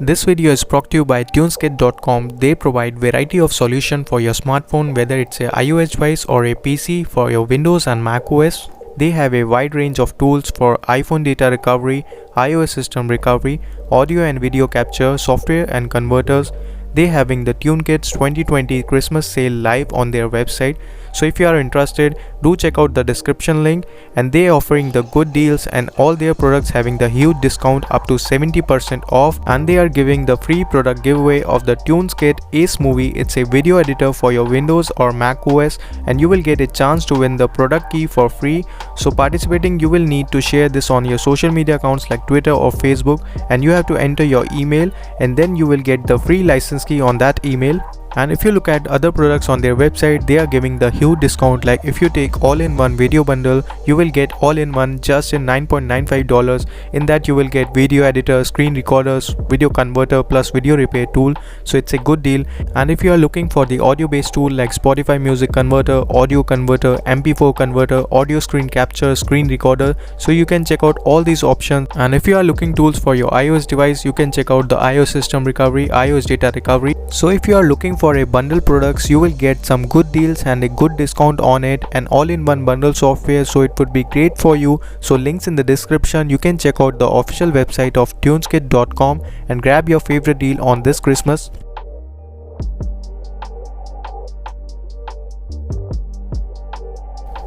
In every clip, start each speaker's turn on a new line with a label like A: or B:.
A: This video is brought to you by Tuneskit.com. They provide variety of solution for your smartphone, whether it's a iOS device or a PC for your Windows and Mac OS. They have a wide range of tools for iPhone data recovery, iOS system recovery, audio and video capture, software and converters. They having the TuneKits 2020 Christmas sale live on their website. So if you are interested, do check out the description link, and they offering the good deals and all their products having the huge discount up to 70% off, and they are giving the free product giveaway of the TunesKit Ace Movie. It's a video editor for your Windows or Mac OS, and you will get a chance to win the product key for free. So participating, you will need to share this on your social media accounts like Twitter or Facebook, and you have to enter your email, and then you will get the free license key on that email. And if you look at other products on their website, they are giving the huge discount. Like if you take all-in-one video bundle, you will get all-in-one just in $9.95. In that you will get video editor, screen recorders, video converter plus video repair tool. So it's a good deal. And if you are looking for the audio-based tool like Spotify music converter, audio converter, MP4 converter, audio screen capture, screen recorder, so you can check out all these options. And if you are looking tools for your iOS device, you can check out the iOS system recovery, iOS data recovery. So if you are looking for a bundle products, you will get some good deals and a good discount on it, and all-in-one bundle software, so it would be great for you. So links in the description. You can check out the official website of Tuneskit.com and grab your favorite deal on this Christmas.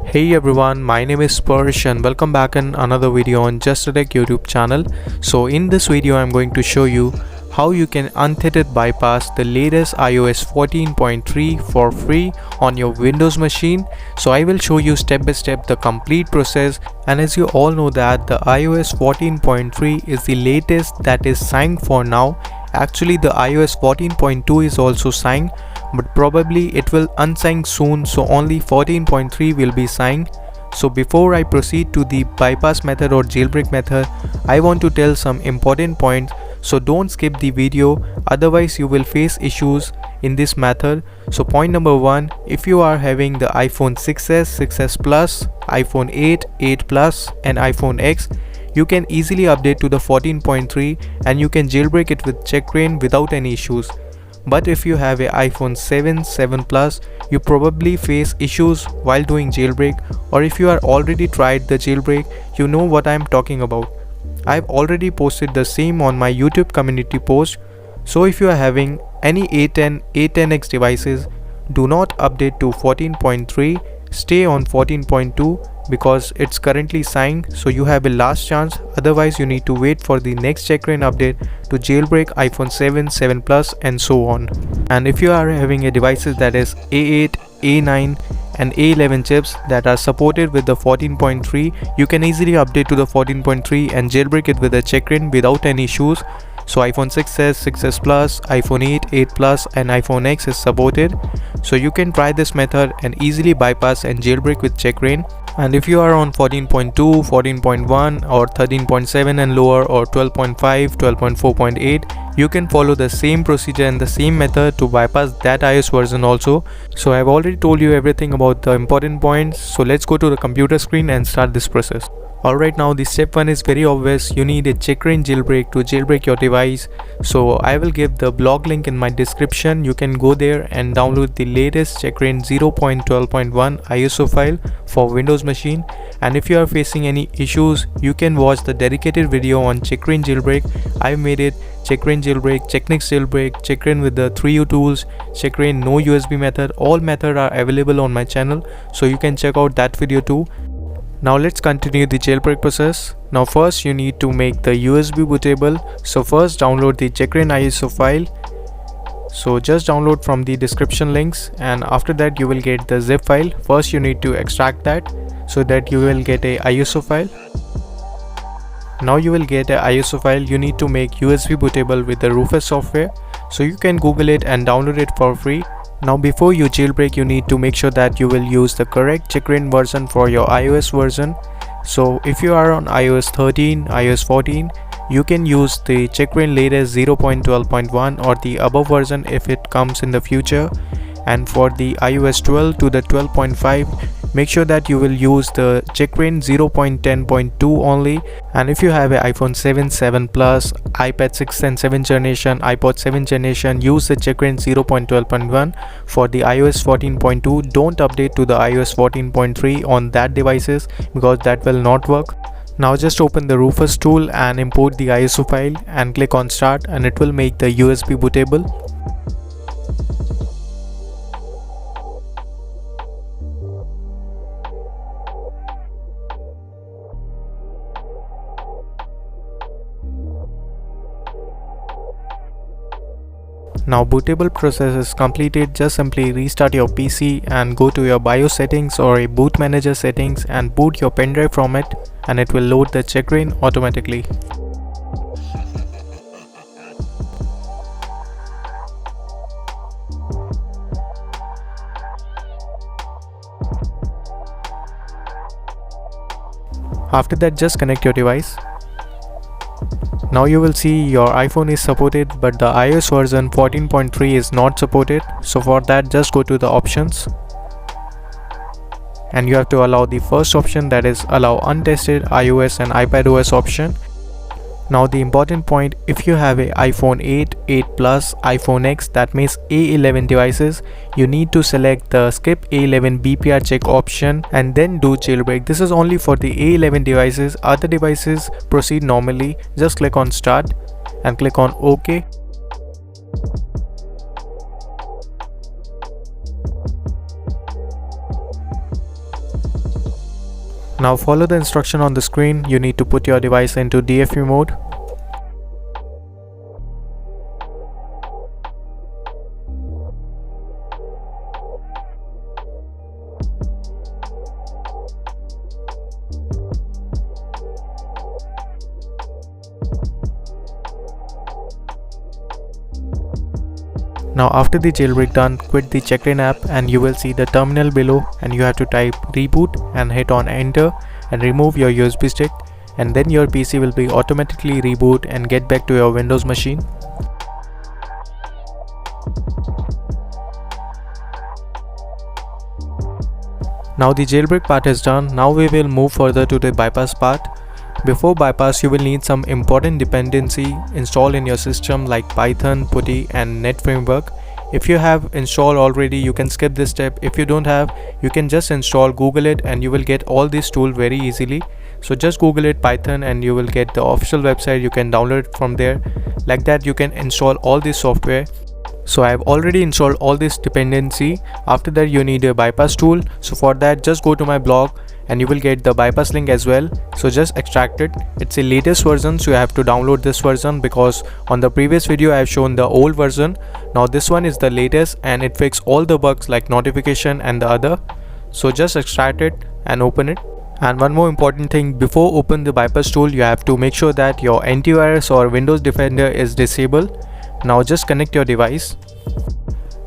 A: Hey everyone, my name is Sparsh and welcome back in another video on Just a Tech YouTube channel. So in this video I'm going to show you how you can unthreaded bypass the latest iOS 14.3 for free on your Windows machine. So I will show you step by step the complete process. And as you all know that the iOS 14.3 is the latest that is signed for now. Actually the iOS 14.2 is also signed, but probably it will unsign soon, so only 14.3 will be signed. So before I proceed to the bypass method or jailbreak method, I want to tell some important points. So don't skip the video, otherwise you will face issues in this method. So point number 1, if you are having the iPhone 6s, 6s Plus, iPhone 8, 8 Plus and iPhone X, you can easily update to the 14.3 and you can jailbreak it with checkra1n without any issues. But if you have a iPhone 7, 7 Plus, you probably face issues while doing jailbreak, or if you are already tried the jailbreak, you know what I am talking about. I've already posted the same on my YouTube community post. So if you are having any A10, A10X devices, do not update to 14.3, stay on 14.2 because it's currently signed, so you have a last chance. Otherwise you need to wait for the next checkra1n update to jailbreak iPhone 7, 7 Plus and so on. And if you are having a devices that is A8, A9 and A11 chips that are supported with the 14.3, you can easily update to the 14.3 and jailbreak it with a checkra1n without any issues. So iPhone 6s, 6s Plus, iPhone 8, 8 Plus and iPhone X is supported. So you can try this method and easily bypass and jailbreak with checkra1n. And if you are on 14.2, 14.1 or 13.7 and lower, or 12.5, 12.4.8, you can follow the same procedure and the same method to bypass that iOS version also. So I have already told you everything about the important points. So let's go to the computer screen and start this process. Alright, now the step 1 is very obvious. You need a checkra1n jailbreak to jailbreak your device. So I will give the blog link in my description. You can go there and download the latest checkra1n 0.12.1 ISO file for Windows machine. And if you are facing any issues, you can watch the dedicated video on checkra1n jailbreak. I made it: checkra1n jailbreak, Checknix jailbreak, checkra1n with the 3U tools, checkra1n no USB method. All methods are available on my channel, so you can check out that video too. Now let's continue the jailbreak process. Now first you need to make the USB bootable. So first download the checkra1n ISO file. So just download from the description links, and after that you will get the zip file. First you need to extract that so that you will get a ISO file. Now you will get a ISO file. You need to make USB bootable with the Rufus software. So you can Google it and download it for free. Now before you jailbreak, you need to make sure that you will use the correct checkra1n version for your iOS version. So if you are on iOS 13, iOS 14, you can use the checkra1n latest 0.12.1 or the above version if it comes in the future. And for the iOS 12 to the 12.5, make sure that you will use the checkra1n 0.10.2 only. And if you have an iPhone 7, 7 Plus, iPad 6 and 7 generation, iPod 7 generation, use the checkra1n 0.12.1. For the iOS 14.2, don't update to the iOS 14.3 on that devices because that will not work. Now just open the Rufus tool and import the ISO file and click on start, and it will make the USB bootable. Now bootable process is completed. Just simply restart your PC and go to your BIOS settings or a boot manager settings and boot your pen drive from it, and it will load the checkra1n automatically. After that, just connect your device. Now you will see your iPhone is supported, but the iOS version 14.3 is not supported. So for that, just go to the options and you have to allow the first option, that is allow untested iOS and iPadOS option. Now the important point, if you have a iPhone 8, 8 Plus, iPhone X, that means A11 devices, you need to select the skip A11 BPR check option and then do jailbreak. This is only for the A11 devices. Other devices proceed normally. Just click on start and click on OK. Now follow the instruction on the screen. You need to put your device into DFU mode. Now after the jailbreak done, quit the checkra1n app and you will see the terminal below, and you have to type reboot and hit on enter and remove your USB stick, and then your PC will be automatically reboot and get back to your Windows machine. Now the jailbreak part is done. Now we will move further to the bypass part. Before bypass, you will need some important dependency installed in your system like Python, PuTTY and Net Framework. If you have installed already, you can skip this step. If you don't have, you can just install, Google it, and you will get all these tools very easily. So just Google it Python and you will get the official website. You can download it from there. Like that, you can install all this software. So I have already installed all this dependency. After that, you need a bypass tool. So for that, just go to my blog and you will get the bypass link as well. So just extract it. It's the latest version, so you have to download this version because on the previous video I have shown the old version. Now this one is the latest and it fixes all the bugs like notification and the other. So just extract it and open it. And one more important thing, before open the bypass tool, you have to make sure that your antivirus or Windows Defender is disabled. Now just connect your device.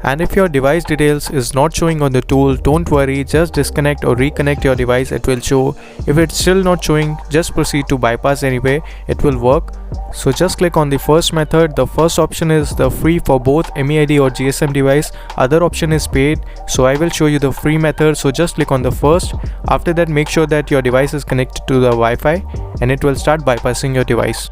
A: And if your device details is not showing on the tool, don't worry, just disconnect or reconnect your device, it will show. If it's still not showing, just proceed to bypass anyway, it will work. So just click on the first method. The first option is the free for both MEID or GSM device. Other option is paid, so I will show you the free method. So just click on the first. After that, make sure that your device is connected to the Wi-Fi and it will start bypassing your device.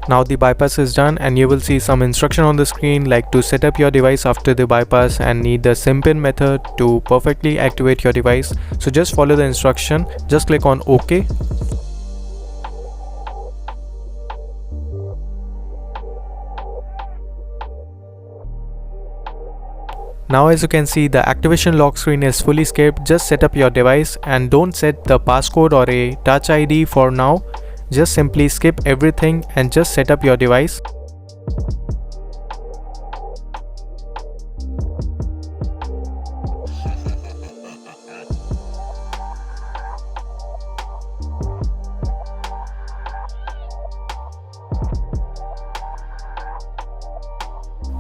A: Now the bypass is done and you will see some instruction on the screen like to set up your device after the bypass and need the SIM-PIN method to perfectly activate your device. So just follow the instruction, just click on OK. Now as you can see, the activation lock screen is fully skipped. Just set up your device and don't set the passcode or a touch ID for now. Just simply skip everything and just set up your device.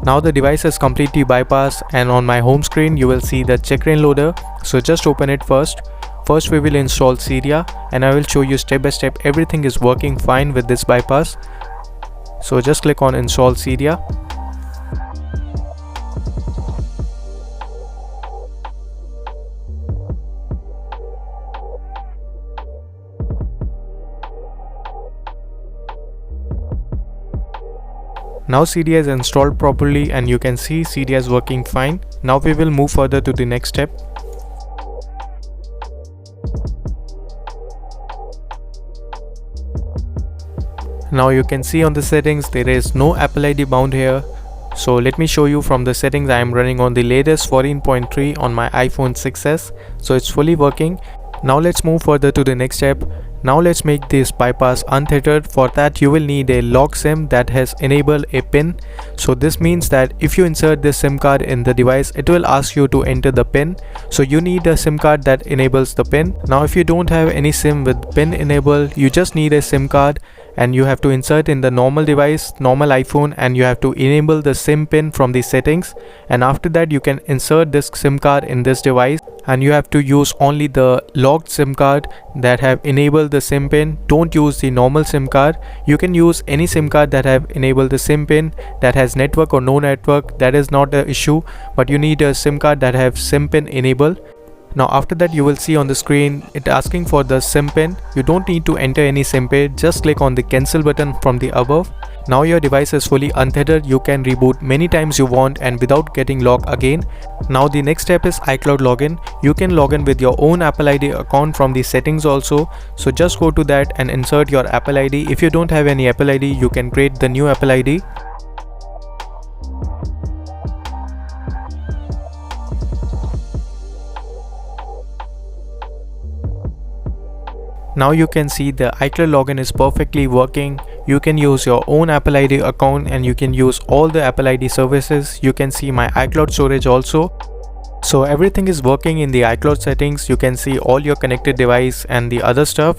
A: Now the device is completely bypassed, and on my home screen you will see the checkra loader. So just open it first. First we will install Cydia, and I will show you step by step everything is working fine with this bypass. So just click on install Cydia. Now Cydia is installed properly, and you can see Cydia is working fine. Now we will move further to the next step. Now you can see on the settings there is no Apple ID bound here. So let me show you from the settings. I am running on the latest 14.3 on my iPhone 6s, so it's fully working. Now let's move further to the next step. Now let's make this bypass untethered. For that you will need a lock SIM that has enabled a PIN. So this means that if you insert this SIM card in the device, it will ask you to enter the PIN. So you need a SIM card that enables the PIN. Now if you don't have any SIM with PIN enabled, you just need a SIM card, and you have to insert in the normal device, normal iPhone, and you have to enable the SIM pin from the settings. And after that you can insert this SIM card in this device, and you have to use only the locked SIM card that have enabled the SIM pin. Don't use the normal SIM card. You can use any SIM card that have enabled the SIM pin, that has network or no network, that is not an issue, but you need a SIM card that have SIM pin enabled. Now after that you will see on the screen it asking for the SIM pin. You don't need to enter any SIM pin, just click on the cancel button from the above. Now your device is fully untethered. You can reboot many times you want and without getting locked again. Now the next step is iCloud login. You can log in with your own Apple ID account from the settings also. So just go to that and insert your Apple ID. If you don't have any Apple ID, you can create the new Apple ID. Now you can see the iCloud login is perfectly working. You can use your own Apple ID account, and you can use all the Apple ID services. You can see my iCloud storage also. So everything is working in the iCloud settings. You can see all your connected device and the other stuff.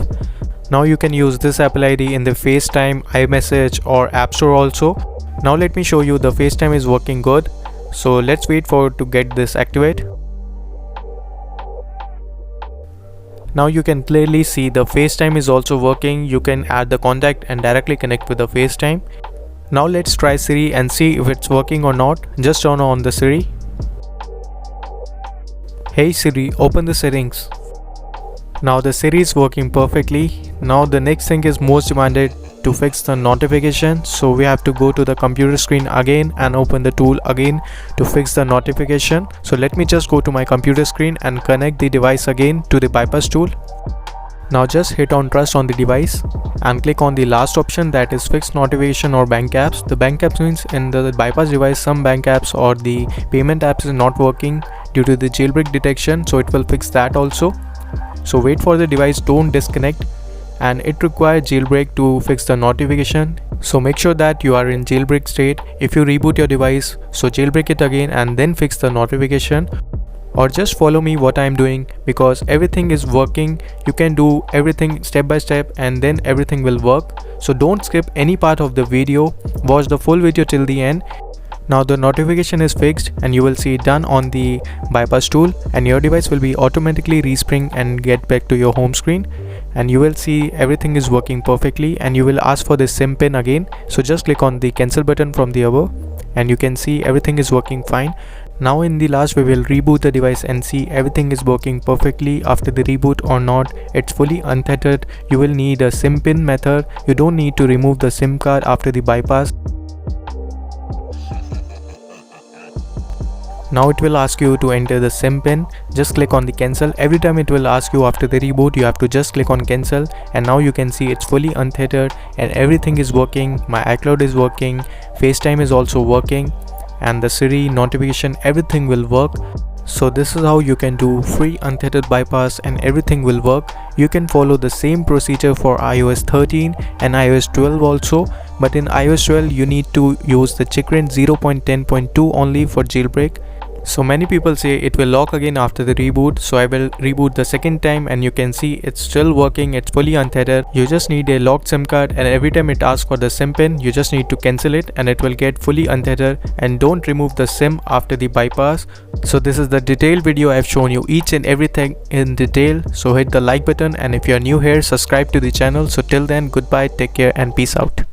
A: Now you can use this Apple ID in the FaceTime, iMessage or App Store also. Now let me show you the FaceTime is working good. So let's wait for it to get this activate. Now you can clearly see the FaceTime is also working. You can add the contact and directly connect with the FaceTime. Now let's try Siri and see if it's working or not. Just turn on the Siri. Hey Siri, open the settings. Now the Siri is working perfectly. Now the next thing is most demanded, to fix the notification. So we have to go to the computer screen again and open the tool again to fix the notification. So let me just go to my computer screen and connect the device again to the bypass tool. Now just hit on trust on the device and click on the last option, that is fix notification or bank apps. The bank apps means in the bypass device some bank apps or the payment apps is not working due to the jailbreak detection, so it will fix that also. So wait for the device, don't disconnect, and it requires jailbreak to fix the notification. So make sure that you are in jailbreak state. If you reboot your device, so jailbreak it again and then fix the notification, or just follow me what I am doing, because everything is working. You can do everything step by step and then everything will work. So don't skip any part of the video, watch the full video till the end. Now the notification is fixed and you will see done on the bypass tool, and your device will be automatically respring and get back to your home screen, and you will see everything is working perfectly, and you will ask for the SIM pin again. So just click on the cancel button from the above and you can see everything is working fine. Now in the last we will reboot the device and see everything is working perfectly after the reboot or not. It's fully untethered. You will need a SIM pin method. You don't need to remove the SIM card after the bypass. Now it will ask you to enter the SIM pin. Just click on the cancel. Every time it will ask you after the reboot, you have to just click on cancel, and now you can see it's fully untethered and everything is working. My iCloud is working, FaceTime is also working, and the Siri notification, everything will work. So this is how you can do free untethered bypass and everything will work. You can follow the same procedure for iOS 13 and iOS 12 also, but in iOS 12 you need to use the checkra 0.10.2 only for jailbreak. So many people say it will lock again after the reboot, so I will reboot the second time and you can see it's still working, it's fully untethered. You just need a locked SIM card, and every time it asks for the SIM pin, you just need to cancel it and it will get fully untethered. And don't remove the SIM after the bypass. So this is the detailed video. I've shown you each and everything in detail, so hit the like button, and if you're new here, subscribe to the channel. So till then, goodbye, take care and peace out.